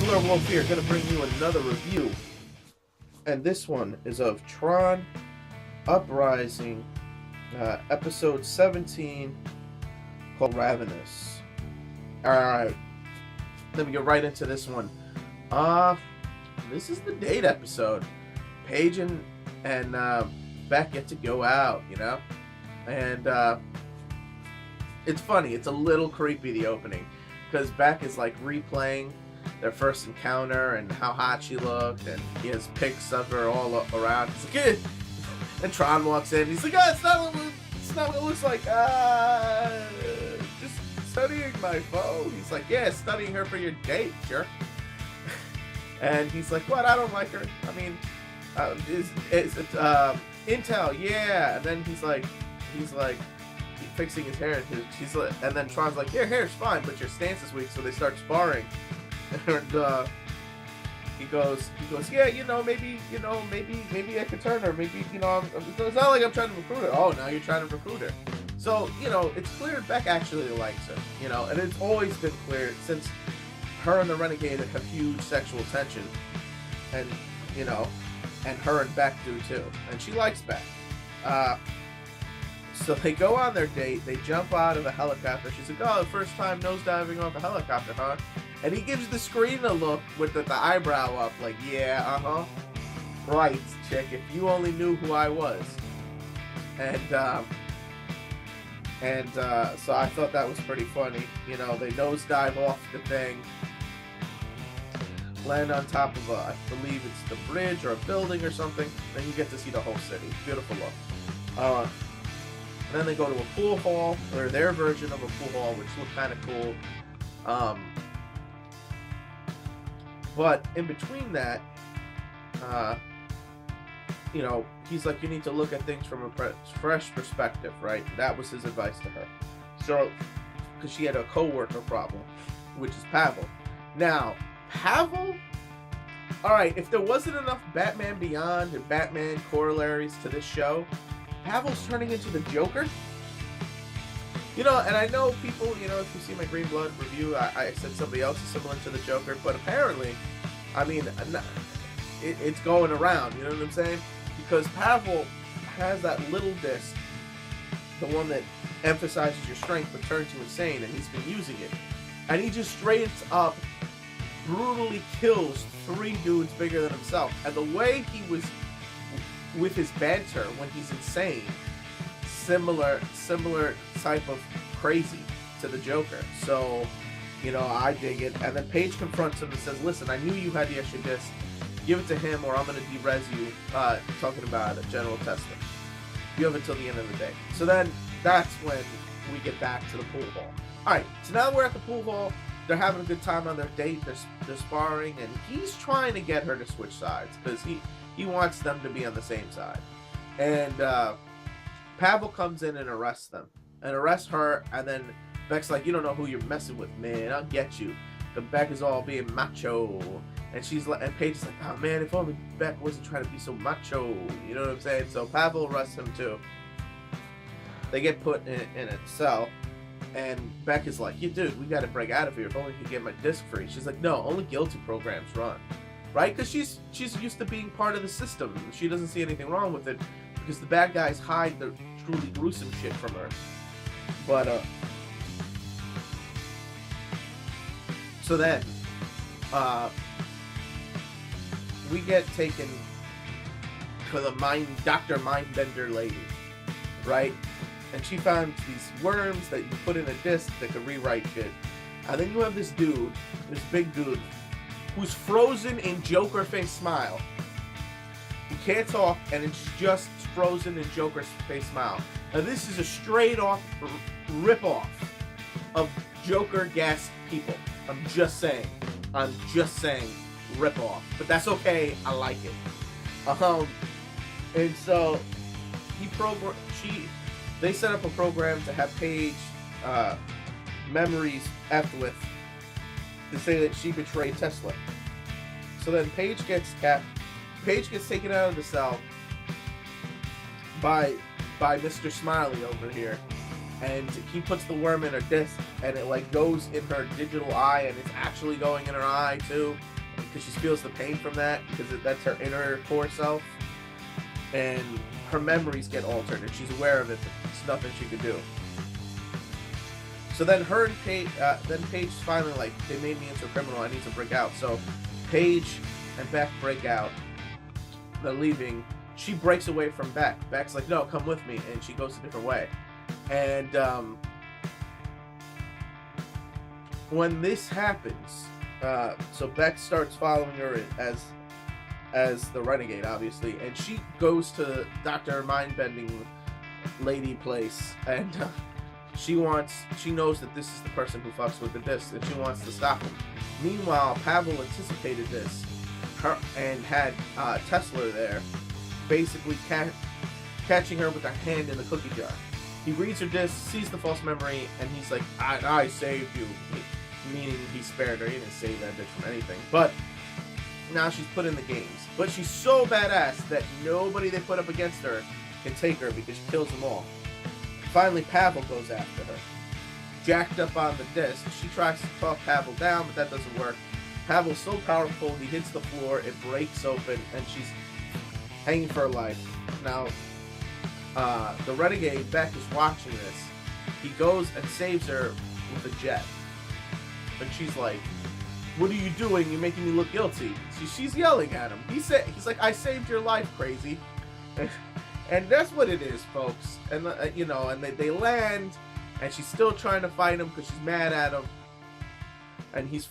Alertwolf here, going to bring you another review, and this one is of Tron, Uprising, episode 17, called Ravenous. Alright, let me get right into this one. This is the date episode. Paige and Beck get to go out, you know, and it's funny, it's a little creepy, the opening, because Beck is like replaying their first encounter and how hot she looked, and he has pics of her all around. He's like, eh. And Tron walks in. He's like, it's not what it looks like. Just studying my foe. He's like, yeah, studying her for your date, jerk. And he's like, what? I don't like her. I mean, is it Intel? Yeah. And then he's like fixing his hair, and and then Tron's like, your hair's fine, but your stance is weak. So they start sparring. And he goes, yeah, maybe I could turn her. Maybe, it's not like I'm trying to recruit her. Oh, now you're trying to recruit her. So, it's clear Beck actually likes her, and it's always been clear since her and the Renegade have huge sexual tension. And, and her and Beck do too. And she likes Beck. So they go on their date. They jump out of a helicopter. She's like, oh, first time nosediving off a helicopter, huh? And he gives the screen a look with the eyebrow up, like, yeah, right, chick, if you only knew who I was. And so I thought that was pretty funny. They nosedive off the thing, land on top of I believe it's the bridge or a building or something. Then you get to see the whole city. Beautiful look. And then they go to a pool hall, or their version of a pool hall, which looked kind of cool. But in between that, he's like, you need to look at things from a fresh perspective, right? That was his advice to her. So, because she had a co-worker problem, which is Pavel. Now, Pavel, all right, if there wasn't enough Batman Beyond and Batman corollaries to this show, Pavel's turning into the Joker. And I know people, if you see my Green Blood review, I said somebody else is similar to the Joker, but apparently, I mean, it's going around, you know what I'm saying? Because Pavel has that little disc, the one that emphasizes your strength but turns you insane, and he's been using it. And he just straight up brutally kills 3 dudes bigger than himself. And the way he was with his banter when he's insane, similar type of crazy to the Joker. So, I dig it. And then Paige confronts him and says, listen, I knew you had the extra disc. Give it to him or I'm going to de-res you. Talking about General Tesla. You have until the end of the day. So then that's when we get back to the pool hall. Alright, so now we're at the pool hall. They're having a good time on their date. They're sparring, and he's trying to get her to switch sides because he wants them to be on the same side. And Pavel comes in and arrests them. And arrests her, and then Beck's like, you don't know who you're messing with, man. I'll get you. But Beck is all being macho. And she's like, and Paige is like, oh man, if only Beck wasn't trying to be so macho. You know what I'm saying? So Pavel arrests him too. They get put in a cell. And Beck is like, yeah, dude, we gotta break out of here. If only we could get my disc free. She's like, no, only guilty programs run. Right? Because she's used to being part of the system. She doesn't see anything wrong with it. Because the bad guys hide the truly gruesome shit from her. But, so then, we get taken to the Dr. Mindbender lady, right? And she found these worms that you put in a disc that could rewrite shit. And then you have this dude, this big dude, who's frozen in Joker face smile. He can't talk, and it's just frozen in Joker's face smile. Now this is a straight off rip-off of Joker gas people. I'm just saying rip-off. But that's okay, I like it. And so they set up a program to have Paige memories effed with to say that she betrayed Tesla. So then Paige gets Paige gets taken out of the cell by Mr. Smiley over here, and he puts the worm in her disc, and it like goes in her digital eye, and it's actually going in her eye too, because she feels the pain from that, because that's her inner core self, and her memories get altered, and she's aware of it, but there's nothing she could do. So then her and Paige, Paige's finally like, they made me into a criminal, I need to break out. So Paige and Beck break out. They're leaving. She breaks away from Beck. Beck's like, no, come with me, and she goes a different way. And when this happens, so Beck starts following her as the renegade, obviously, and she goes to Dr. Mindbending Lady place, and she knows that this is the person who fucks with the disc, and she wants to stop him. Meanwhile, Pavel anticipated this and had Tesla there, basically catching her with her hand in the cookie jar. He reads her disc, sees the false memory, and he's like, I saved you. Meaning he spared her. He didn't save that bitch from anything. But now she's put in the games. But she's so badass that nobody they put up against her can take her because she kills them all. Finally, Pavel goes after her. Jacked up on the disc, she tries to talk Pavel down, but that doesn't work. Pavel's so powerful, he hits the floor, it breaks open, and she's hanging for her life. Now, the renegade, Beck, is watching this. He goes and saves her with a jet. And she's like, what are you doing? You're making me look guilty. She's yelling at him. He's like, I saved your life, crazy. And that's what it is, folks. And, and they land, and she's still trying to fight him because she's mad at him. And he's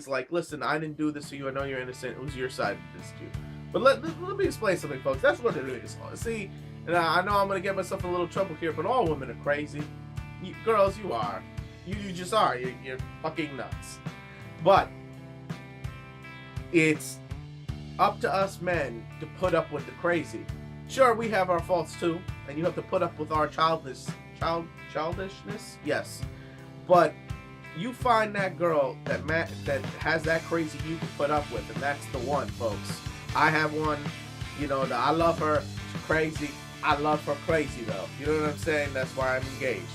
like, listen, I didn't do this to you. I know you're innocent. It was your side that did this to you. But let me explain something, folks. That's what it is. See, and I know I'm going to get myself in a little trouble here, but all women are crazy. Girls, you are. You just are. You're fucking nuts. But it's up to us men to put up with the crazy. Sure, we have our faults too, and you have to put up with our childishness. Yes, but you find that girl that has that crazy you can put up with, and that's the one, folks. I have one. I love her. She's crazy. I love her crazy though. You know what I'm saying? That's why I'm engaged.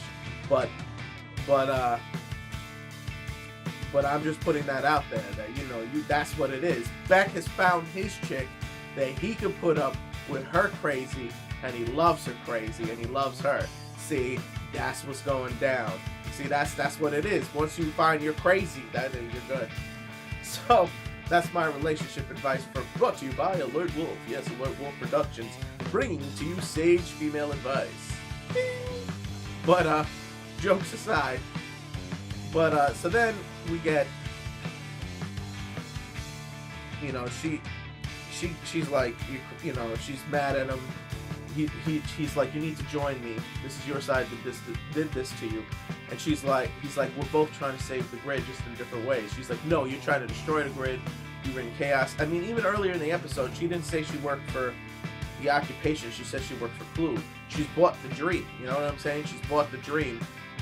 But I'm just putting that out there that that's what it is. Beck has found his chick that he can put up with her crazy, and he loves her crazy, and he loves her. See, that's what's going down. See, that's what it is. Once you find your crazy, then you're good. So that's my relationship advice brought to you by Alert Wolf. Yes, Alert Wolf Productions, bringing to you sage female advice. But jokes aside. But so then we get, she's like, she's mad at him. He's like, you need to join me. This is your side that did this to you. And he's like, we're both trying to save the grid, just in different ways. She's like, no, you're trying to destroy the grid. You bring chaos. I mean, even earlier in the episode, she didn't say she worked for the occupation. She said she worked for Clue. She's bought the dream. You know what I'm saying? She's bought the dream,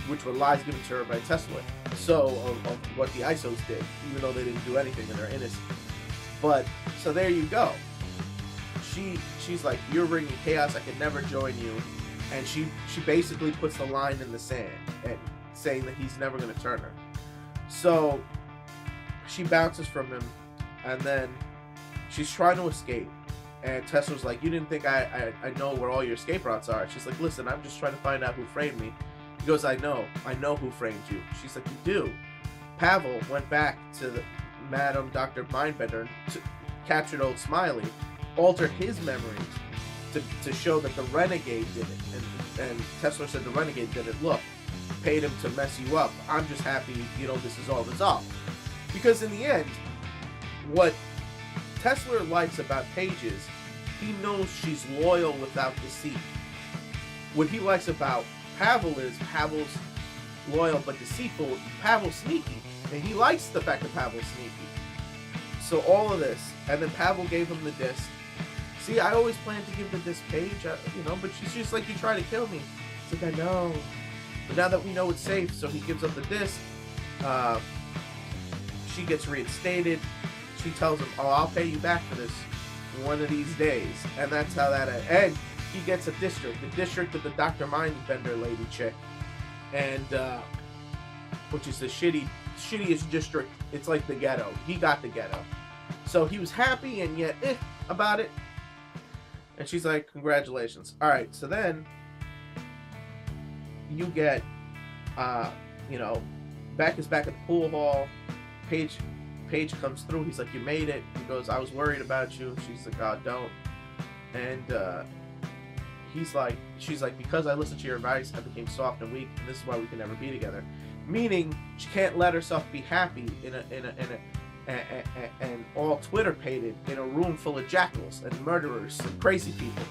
which were lies given to her by Tesla. So, of what the ISOs did, even though they didn't do anything and they're innocent. But, so there you go. She's like, you're bringing chaos, I can never join you. And she basically puts the line in the sand and saying that he's never going to turn her. So she bounces from him, and then she's trying to escape. And Tesla's like, you didn't think I know where all your escape routes are. She's like, listen, I'm just trying to find out who framed me. He goes, I know who framed you. She's like, you do. Pavel went back to Madam Dr. Mindbender and captured old Smiley, altered his memories to show that the renegade did it. And Tesla said the renegade did it. Look, paid him to mess you up. I'm just happy, this is all resolved. Because in the end, what Tesla likes about Paige is he knows she's loyal without deceit. What he likes about Pavel is Pavel's loyal but deceitful. Pavel's sneaky, and he likes the fact that Pavel's sneaky. So all of this, and then Pavel gave him the disc. See, I always planned to give the disc Paige, but she's just like, you try to kill me. It's like, I know. But now that we know it's safe, so he gives up the disc. She gets reinstated. She tells him, oh, I'll pay you back for this. one of these days. And that's how that ends. And he gets a district, the district of the Dr. Mindbender lady chick. And, which is the shittiest district. It's like the ghetto. He got the ghetto. So he was happy and yet about it. And she's like, congratulations. Alright, so then you get, you know, Beck is back at the pool hall. Paige comes through. He's like, you made it. He goes, I was worried about you. She's like, oh, don't. And she's like, because I listened to your advice, I became soft and weak, and this is why we can never be together. Meaning, she can't let herself be happy and all Twitter painted in a room full of jackals and murderers and crazy people,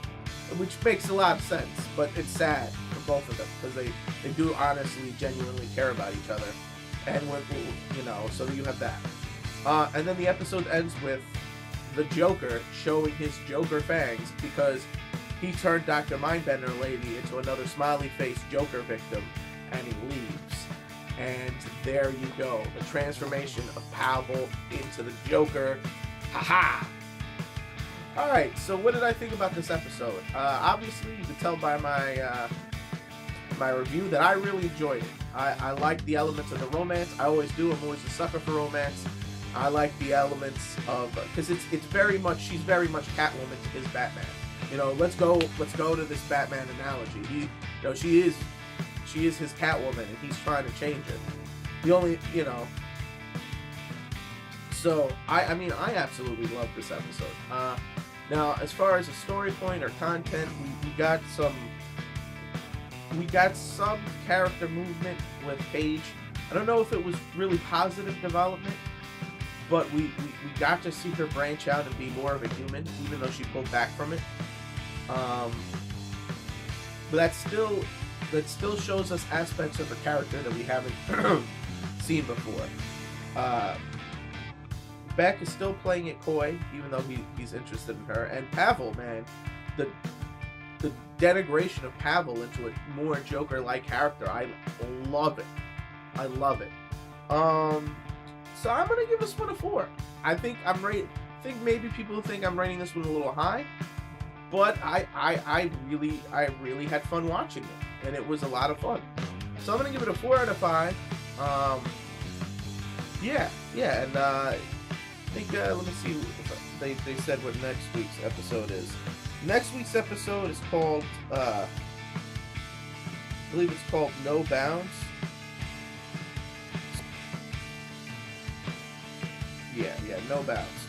which makes a lot of sense. But it's sad for both of them because they do honestly, genuinely care about each other, and you know, so you have that. And then the episode ends with the Joker showing his Joker fangs because he turned Dr. Mindbender lady into another smiley face Joker victim, and he leaves. And there you go, the transformation of Pavel into the Joker. Haha! Alright, so what did I think about this episode? Obviously, you can tell by my review that I really enjoyed it. I like the elements of the romance. I always do. I'm always a sucker for romance. I like the elements of, because she's very much Catwoman to his Batman. You know, let's go to this Batman analogy. She is his Catwoman, and he's trying to change it. The only, you know. So I mean, I absolutely love this episode. Now, as far as a story point or content, we got some character movement with Paige. I don't know if it was really positive development, but we got to see her branch out and be more of a human, even though she pulled back from it. But that still shows us aspects of her character that we haven't seen before. Beck is still playing it coy, even though he's interested in her. And Pavel, man, the denigration of Pavel into a more Joker-like character, I love it. I love it. So I'm gonna give this one a 4. I think maybe people think I'm rating this one a little high, but I really had fun watching it, and it was a lot of fun. So I'm gonna give it a 4 out of 5. And I think let me see. They said what next week's episode is. Next week's episode is called I believe it's called No Bounds. Yeah, No Bounds.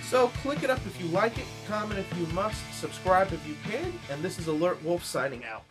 So click it up if you like it, comment if you must, subscribe if you can, and this is Alert Wolf signing out.